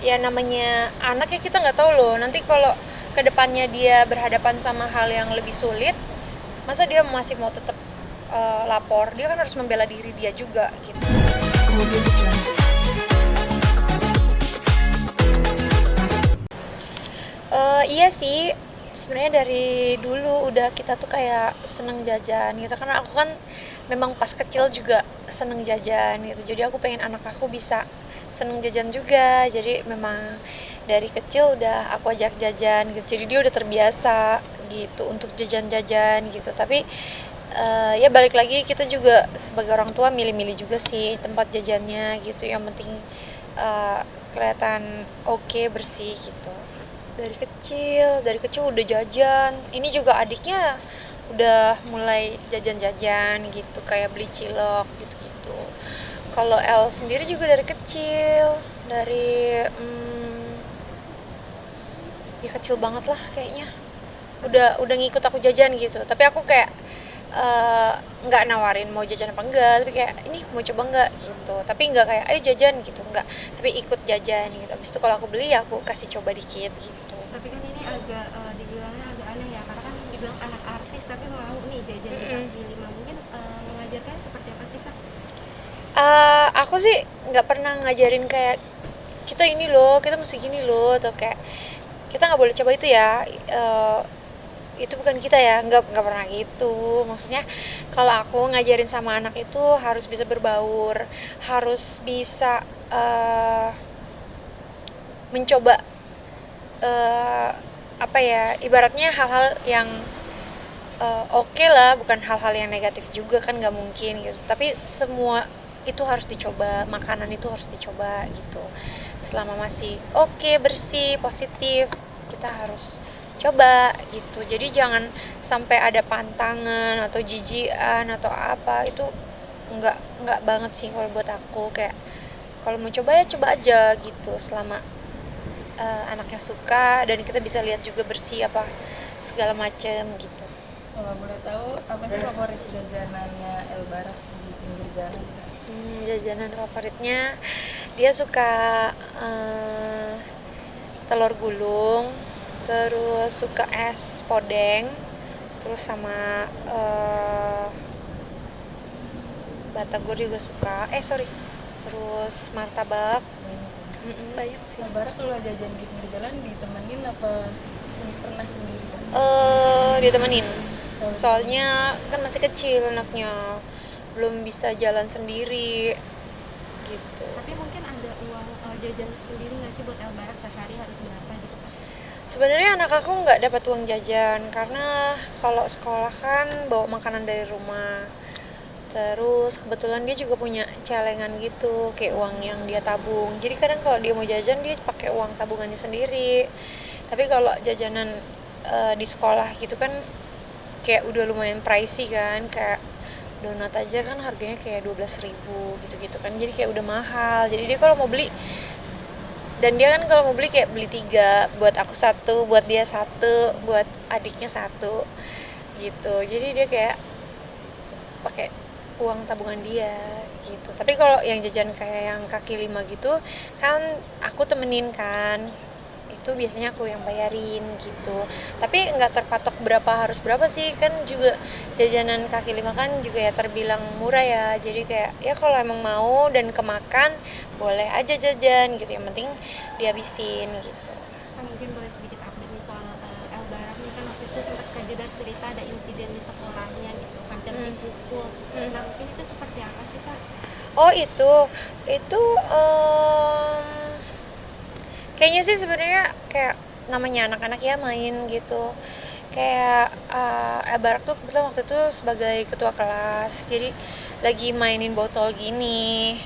ya namanya anak ya, kita nggak tahu loh nanti kalau kedepannya dia berhadapan sama hal yang lebih sulit, masa dia masih mau tetap lapor. Dia kan harus membela diri dia juga gitu. Iya sih, sebenarnya dari dulu udah kita tuh kayak seneng jajan gitu, karena aku kan memang pas kecil juga seneng jajan gitu, jadi aku pengen anak aku bisa seneng jajan juga. Jadi memang dari kecil udah aku ajak jajan gitu, jadi dia udah terbiasa gitu untuk jajan-jajan gitu. Tapi ya balik lagi, kita juga sebagai orang tua milih-milih juga sih tempat jajannya gitu, yang penting kelihatan oke, bersih gitu. Dari kecil udah jajan. Ini juga adiknya udah mulai jajan-jajan gitu, kayak beli cilok gitu-gitu. Kalau El sendiri juga dari kecil, dari ya kecil banget lah kayaknya, udah ngikut aku jajan gitu. Tapi aku kayak nggak nawarin mau jajan apa enggak, tapi kayak ini mau coba enggak gitu. Tapi nggak kayak ayo jajan gitu, enggak, tapi ikut jajan gitu. Habis itu kalau aku beli ya aku kasih coba dikit gitu. Tapi kan ini agak dibilangnya agak aneh ya, karena kan dibilang anak artis tapi mau nih jajan di Mm-mm. kaki lima. Mungkin mengajarkannya seperti apa sih kak? Aku sih nggak pernah ngajarin kayak kita ini loh, kita mesti gini loh, atau kayak kita nggak boleh coba itu ya. Itu bukan kita ya, nggak pernah gitu. Maksudnya kalau aku ngajarin sama anak itu harus bisa berbaur, harus bisa mencoba, eh, apa ya, ibaratnya hal-hal yang oke lah, bukan hal-hal yang negatif juga kan, nggak mungkin gitu. Tapi semua itu harus dicoba, makanan itu harus dicoba gitu. Selama masih oke, bersih, positif, kita harus coba gitu. Jadi jangan sampai ada pantangan atau jijian atau apa. Itu nggak banget sih kalau buat aku. Kayak kalau mau coba ya coba aja gitu, selama anaknya suka dan kita bisa lihat juga bersih apa segala macem gitu. Kalau boleh tahu apa sih favorit jajanannya El Barak di pinggir jalan? Jajanan favoritnya, dia suka eh, telur gulung, terus suka es podeng, terus sama batagor juga suka. Sorry, terus martabak. Banyak sih. El Barak kalau jajan di pinggir jalan ditemenin apa pernah sendiri? Ditemenin. Soalnya kan masih kecil anaknya, belum bisa jalan sendiri gitu. Tapi mungkin ada uang jajan sendiri nggak sih buat El Barak sehari harus berapa gitu kak? Sebenarnya anak aku nggak dapat uang jajan, karena kalau sekolah kan bawa makanan dari rumah. Terus kebetulan dia juga punya celengan gitu, kayak uang yang dia tabung. Jadi kadang kalau dia mau jajan dia pakai uang tabungannya sendiri. Tapi kalau jajanan di sekolah gitu kan kayak udah lumayan pricey kan, kayak donat aja kan harganya kayak 12.000 gitu-gitu kan, jadi kayak udah mahal. Jadi dia kalau mau beli, dan dia kan kalau mau beli kayak beli 3, buat aku satu, buat dia satu, buat adiknya satu gitu. Jadi dia kayak pakai uang tabungan dia gitu. Tapi kalau yang jajan kayak yang kaki lima gitu kan aku temenin kan, itu biasanya aku yang bayarin gitu. Tapi nggak terpatok harus berapa sih, kan juga jajanan kaki lima kan juga ya terbilang murah ya. Jadi kayak ya kalau emang mau dan kemakan boleh aja jajan gitu, yang penting dihabisin gitu. Kan mungkin boleh sedikit update nih soal El Barak nih, kan waktu itu sempat kejadian cerita ada insiden di sekolahnya gitu, hampir dipukul. Nah mungkin itu seperti apa sih kak? Oh itu kayaknya sih sebenarnya kayak namanya anak-anak ya, main gitu. Kayak Barak tuh kebetulan waktu itu sebagai ketua kelas, jadi lagi mainin botol gini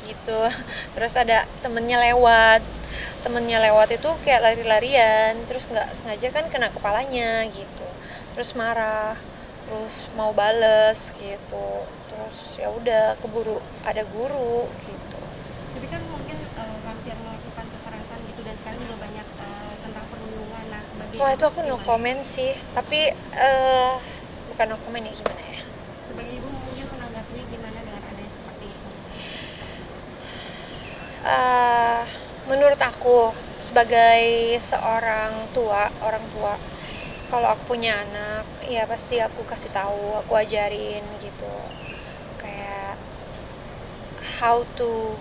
gitu. Terus ada temennya lewat itu kayak lari-larian, terus nggak sengaja kan kena kepalanya gitu. Terus marah, terus mau bales gitu. Terus ya udah keburu ada guru gitu. Tapi kan mungkin hampir melakukan kekerasan gitu, dan sekarang juga banyak tentang perlindungan. Nah sebagai Wah ibu itu aku no gimana? comment sih, tapi bukan no comment ya, gimana ya. Sebagai ibu mungkin menanggapinya gimana dengan adanya seperti itu? Eh menurut aku sebagai seorang orang tua, kalau aku punya anak ya pasti aku kasih tahu, aku ajarin gitu, kayak how to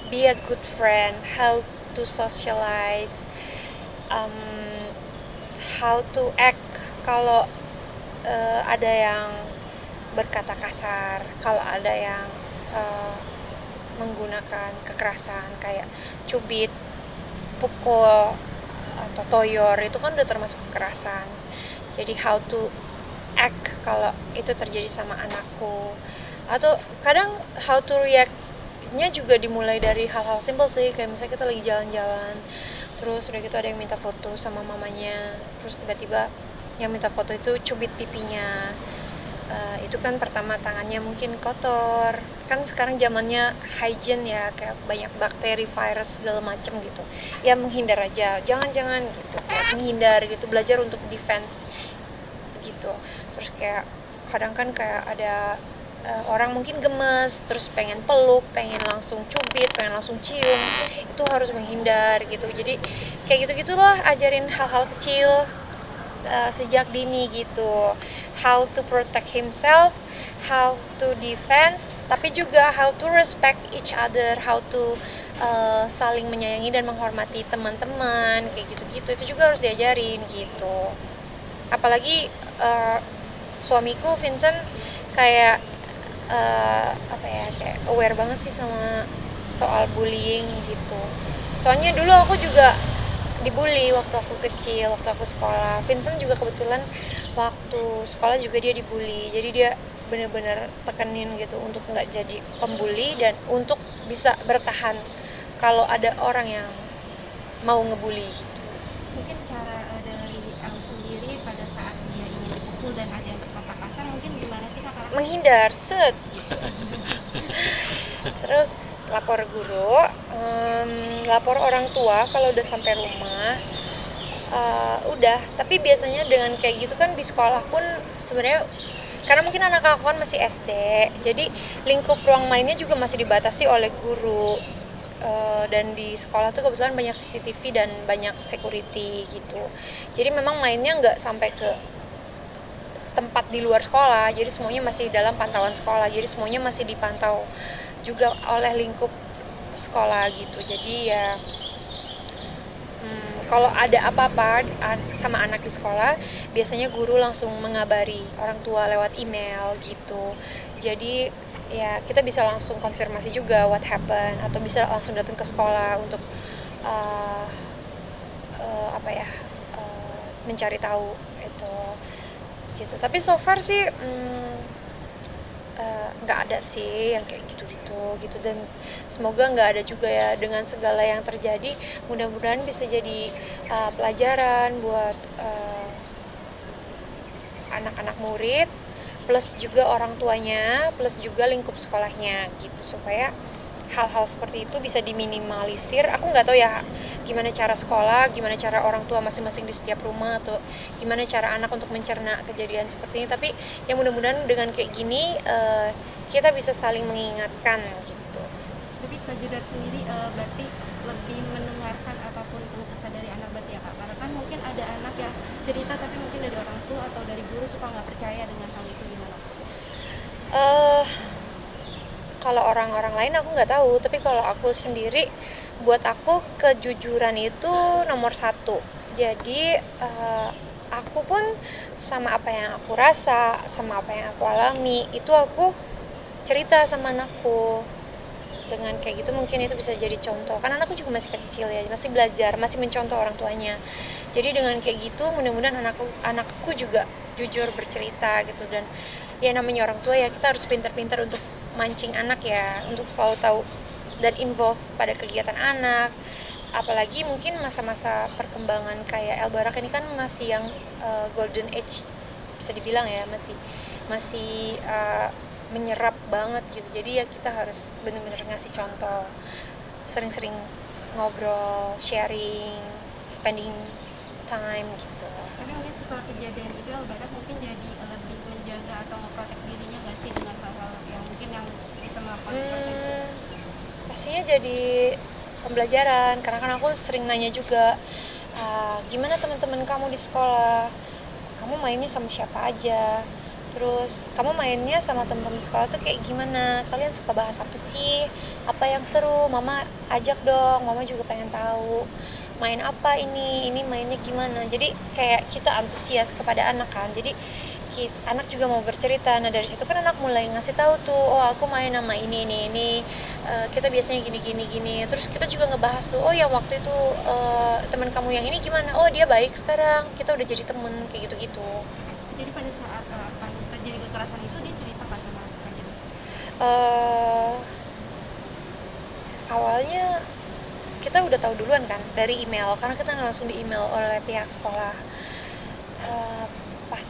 be a good friend, how to socialize, um, how to act kalau ada yang berkata kasar, kalau ada yang uh, menggunakan kekerasan kayak cubit, pukul, atau toyor, itu kan udah termasuk kekerasan. Jadi how to act kalau itu terjadi sama anakku, atau kadang how to react-nya juga dimulai dari hal-hal simple sih, kayak misalnya kita lagi jalan-jalan terus udah gitu ada yang minta foto sama mamanya, terus tiba-tiba yang minta foto itu cubit pipinya. Itu kan pertama tangannya mungkin kotor, kan sekarang zamannya hygiene ya, kayak banyak bakteri, virus segala macem gitu, ya menghindar aja, jangan gitu, kayak menghindar gitu, belajar untuk defense gitu. Terus kayak kadang kan kayak ada orang mungkin gemes, terus pengen peluk, pengen langsung cubit, pengen langsung cium, itu harus menghindar gitu. Jadi kayak gitu-gitulah, ajarin hal-hal kecil sejak dini gitu, how to protect himself, how to defense, tapi juga how to respect each other, how to saling menyayangi dan menghormati teman-teman, kayak gitu-gitu, itu juga harus diajarin gitu. Apalagi suamiku Vincent kayak apa ya, kayak aware banget sih sama soal bullying gitu. Soalnya dulu aku juga dibully waktu aku kecil, waktu aku sekolah. Vincent juga kebetulan waktu sekolah juga dia dibully, jadi dia bener-bener tekenin gitu untuk nggak jadi pembuli dan untuk bisa bertahan kalau ada orang yang mau ngebully gitu. Mungkin cara dari El sendiri pada saat dia ingin dipukul dan ada yang berkata kasar, mungkin gimana sih kakak? Menghindar, set gitu. Terus lapor guru, lapor orang tua kalau udah sampai rumah. Udah, tapi biasanya dengan kayak gitu kan di sekolah pun sebenarnya, karena mungkin anak aku kan masih SD, jadi lingkup ruang mainnya juga masih dibatasi oleh guru. Dan di sekolah tuh kebetulan banyak CCTV dan banyak security gitu, jadi memang mainnya nggak sampai ke tempat di luar sekolah, jadi semuanya masih dalam pantauan sekolah, jadi semuanya masih dipantau juga oleh lingkup sekolah gitu. Jadi ya kalau ada apa-apa sama anak di sekolah, biasanya guru langsung mengabari orang tua lewat email gitu. Jadi ya kita bisa langsung konfirmasi juga what happened, atau bisa langsung datang ke sekolah untuk uh, apa ya, mencari tahu itu gitu. Tapi so far sih nggak ada sih yang kayak gitu-gitu gitu, dan semoga nggak ada juga ya. Dengan segala yang terjadi, mudah-mudahan bisa jadi pelajaran buat anak-anak murid, plus juga orang tuanya, plus juga lingkup sekolahnya gitu, supaya hal-hal seperti itu bisa diminimalisir. Aku nggak tahu ya gimana cara sekolah, gimana cara orang tua masing-masing di setiap rumah, atau gimana cara anak untuk mencerna kejadian seperti ini. Tapi yang mudah-mudahan dengan kayak gini kita bisa saling mengingatkan gitu. Tapi Kak Jedar sendiri berarti lebih mendengarkan apapun keluh kesah dari anak berarti ya Kak? Karena kan mungkin ada anak yang cerita tapi mungkin dari orang tua atau dari guru suka nggak percaya dengan hal itu, gimana? Kalau orang-orang lain aku nggak tahu, tapi kalau aku sendiri, buat aku kejujuran itu nomor satu. Jadi aku pun sama apa yang aku rasa, sama apa yang aku alami, itu aku cerita sama anakku. Dengan kayak gitu mungkin itu bisa jadi contoh, karena anakku juga masih kecil ya, masih belajar, masih mencontoh orang tuanya. Jadi dengan kayak gitu mudah-mudahan anakku juga jujur bercerita gitu. Dan ya namanya orang tua ya, kita harus pintar-pintar untuk mancing anak ya, untuk selalu tahu dan involve pada kegiatan anak. Apalagi mungkin masa-masa perkembangan kayak El Barak ini kan masih yang golden age bisa dibilang ya, masih menyerap banget gitu. Jadi ya kita harus benar-benar ngasih contoh, sering-sering ngobrol, sharing, spending time gitu. Tapi mungkin setelah kejadian itu Albarat mungkin jadi lebih menjaga atau memprotek dirinya nggak sih dengan hal-hal yang mungkin yang bisa melakukan Pastinya jadi pembelajaran, karena kan aku sering nanya juga, gimana teman-teman kamu di sekolah, kamu mainnya sama siapa aja, terus kamu mainnya sama teman-teman sekolah tuh kayak gimana, kalian suka bahas apa sih, apa yang seru, mama ajak dong, mama juga pengen tahu main apa ini mainnya gimana. Jadi kayak kita antusias kepada anak kan, jadi anak juga mau bercerita. Nah dari situ kan anak mulai ngasih tahu tuh, oh aku main sama ini, kita biasanya gini. Terus kita juga ngebahas tuh, oh ya waktu itu teman kamu yang ini gimana, oh dia baik sekarang, kita udah jadi temen, kayak gitu. Jadi pada saat terjadi kekerasan itu dia cerita kan sama Kak Jana? Awalnya kita udah tahu duluan kan dari email, karena kita langsung di email oleh pihak sekolah. Pas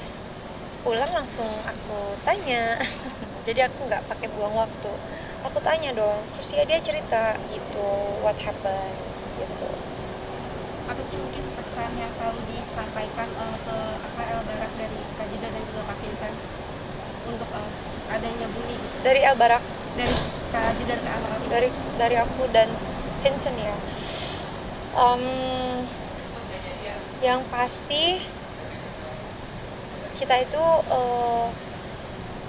pulang langsung aku tanya jadi aku nggak pakai buang waktu, aku tanya dong, terus ya dia cerita gitu what happened gitu. Apa sih mungkin pesan yang selalu disampaikan ke El Barak dari Kak Jida dan juga Kak Vincent untuk adanya bully gitu? Dari El Barak, Dari Kak Jida ke anak dari aku dan Vincent ya. Yang pasti kita itu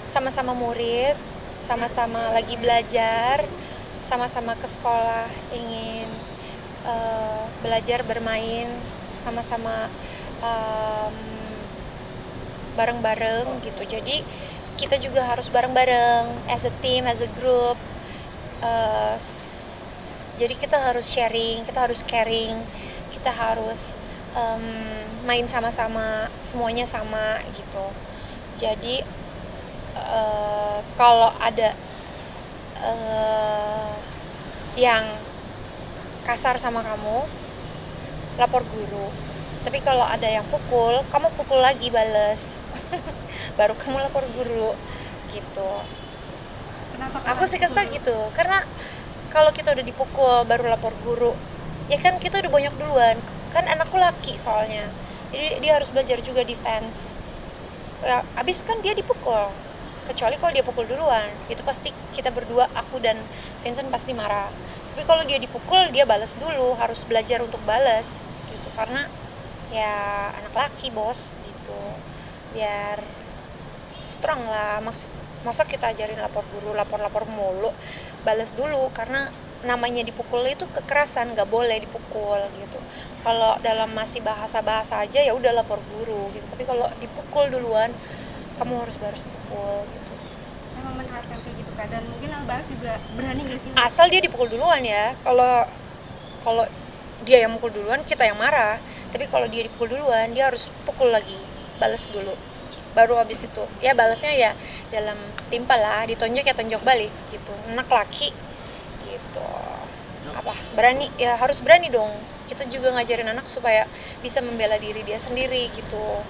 sama-sama murid, sama-sama lagi belajar, sama-sama ke sekolah, ingin belajar bermain, sama-sama bareng-bareng gitu. Jadi kita juga harus bareng-bareng as a team, as a group. Jadi kita harus sharing, kita harus caring, kita harus main sama-sama, semuanya sama gitu. Jadi kalau ada yang kasar sama kamu, lapor guru. Tapi kalau ada yang pukul, kamu pukul lagi bales. Baru kamu lapor guru gitu. Kenapa? Aku sih kasih tau gitu, karena kalau kita udah dipukul baru lapor guru, ya kan kita udah banyak duluan. Kan anakku laki soalnya, jadi dia harus belajar juga defense. Ya, abis kan dia dipukul, kecuali kalau dia pukul duluan, itu pasti kita berdua, aku dan Vincent pasti marah. Tapi kalau dia dipukul, dia balas dulu, harus belajar untuk balas gitu, karena ya anak laki bos gitu, biar strong lah. Masa kita ajarin lapor guru, lapor mulu, balas dulu, karena namanya dipukul itu kekerasan, nggak boleh dipukul gitu. Kalau dalam masih bahasa aja ya udah lapor guru gitu, tapi kalau dipukul duluan kamu harus balas pukul gitu. Memang menerapkan kayak gitu Kak, dan mungkin Al Barak juga berani nggak sih? Asal dia dipukul duluan ya. Kalau dia yang mukul duluan, kita yang marah. Tapi kalau dia dipukul duluan, dia harus pukul lagi, balas dulu. Baru habis itu ya balasnya ya dalam setimpal lah, ditonjok ya tonjok balik gitu. Anak laki gitu, apa berani ya, harus berani dong. Kita juga ngajarin anak supaya bisa membela diri dia sendiri gitu,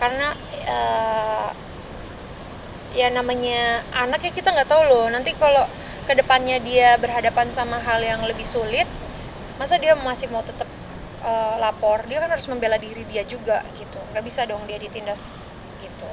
karena ya namanya anak ya, kita nggak tahu loh nanti kalau kedepannya dia berhadapan sama hal yang lebih sulit, masa dia masih mau tetap lapor. Dia kan harus membela diri dia juga gitu, nggak bisa dong dia ditindas gitu.